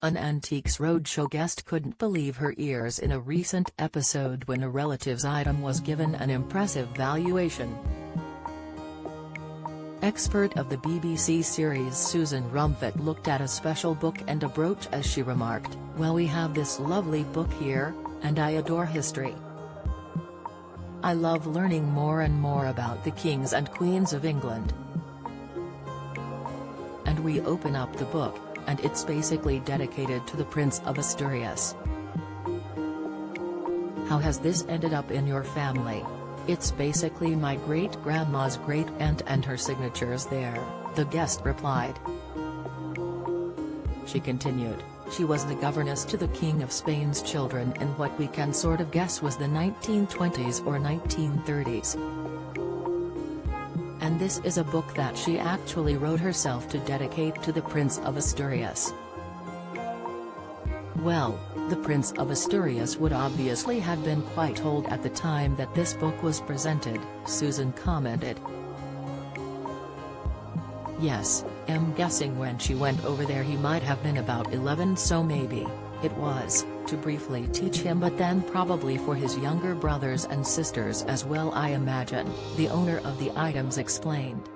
An Antiques Roadshow guest couldn't believe her ears in a recent episode when a relative's item was given an impressive valuation. Expert of the BBC series Susan Rumfitt looked at a special book and a brooch as she remarked, "Well, we have this lovely book here, and I adore history. I love learning more and more about the kings and queens of England." And we open up the book, and it's basically dedicated to the Prince of Asturias. "How has this ended up in your family?" "It's basically my great-grandma's great-aunt and her signature's there," the guest replied. She continued, "She was the governess to the King of Spain's children in what we can sort of guess was the 1920s or 1930s. And this is a book that she actually wrote herself to dedicate to the Prince of Asturias." Well, the Prince of Asturias would obviously have been quite old at the time that this book was presented, Susan commented. "Yes, I'm guessing when she went over there he might have been about 11, so maybe it was to briefly teach him, but then probably for his younger brothers and sisters as well, I imagine," the owner of the items explained.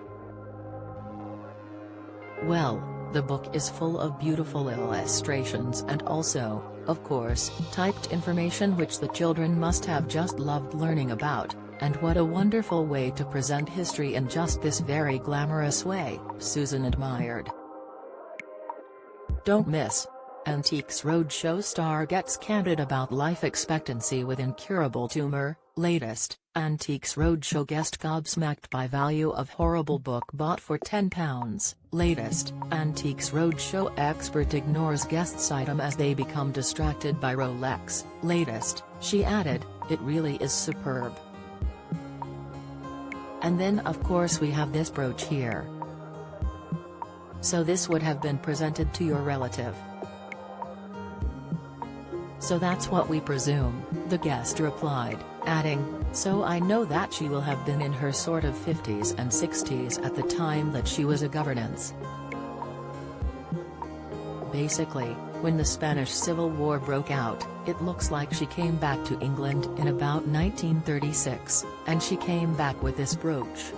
"Well, the book is full of beautiful illustrations and also, of course, typed information which the children must have just loved learning about, and what a wonderful way to present history in just this very glamorous way," Susan admired. Don't miss. Antiques Roadshow star gets candid about life expectancy with incurable tumor, latest. Antiques Roadshow guest gobsmacked by value of horrible book bought for £10, latest. Antiques Roadshow expert ignores guest's item as they become distracted by Rolex, latest. She added, "It really is superb. And then of course we have this brooch here. So this would have been presented to your relative." "So that's what we presume," the guest replied, adding, "So I know that she will have been in her sort of 50s and 60s at the time that she was a governess. Basically, when the Spanish Civil War broke out, it looks like she came back to England in about 1936, and she came back with this brooch.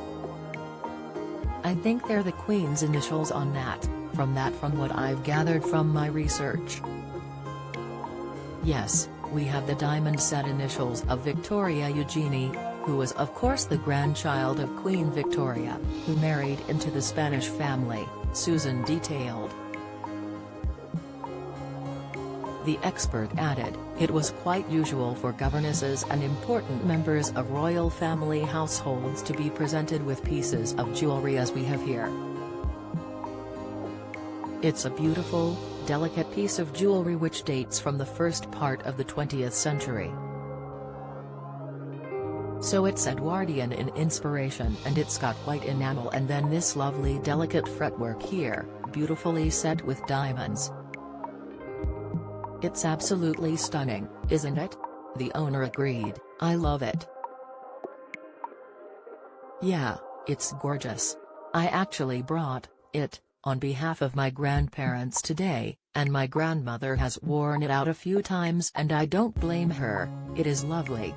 I think they're the Queen's initials on that, from what I've gathered from my research. Yes, we have the diamond set initials of Victoria Eugenie, who was of course the grandchild of Queen Victoria, who married into the Spanish family," Susan detailed. The expert added, "It was quite usual for governesses and important members of royal family households to be presented with pieces of jewelry as we have here. It's a beautiful, delicate piece of jewelry which dates from the first part of the 20th century. So it's Edwardian in inspiration and it's got white enamel and then this lovely delicate fretwork here, beautifully set with diamonds. It's absolutely stunning, isn't it?" The owner agreed, "I love it. Yeah, it's gorgeous. I actually brought it on behalf of my grandparents today, and my grandmother has worn it out a few times and I don't blame her. It is lovely.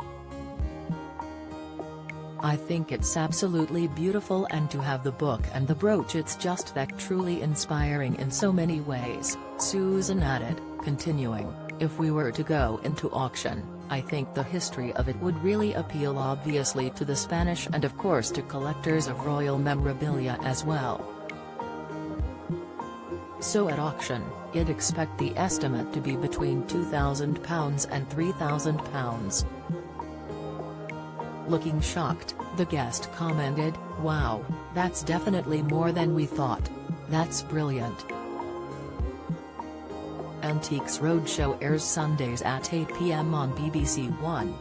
I think it's absolutely beautiful, and to have the book and the brooch, it's just that truly inspiring in so many ways," Susan added, continuing, "If we were to go into auction, I think the history of it would really appeal obviously to the Spanish and of course to collectors of royal memorabilia as well. So at auction, I'd expect the estimate to be between £2,000 and £3,000. Looking shocked, the guest commented, "Wow, that's definitely more than we thought. That's brilliant." Antiques Roadshow airs Sundays at 8 p.m. on BBC One.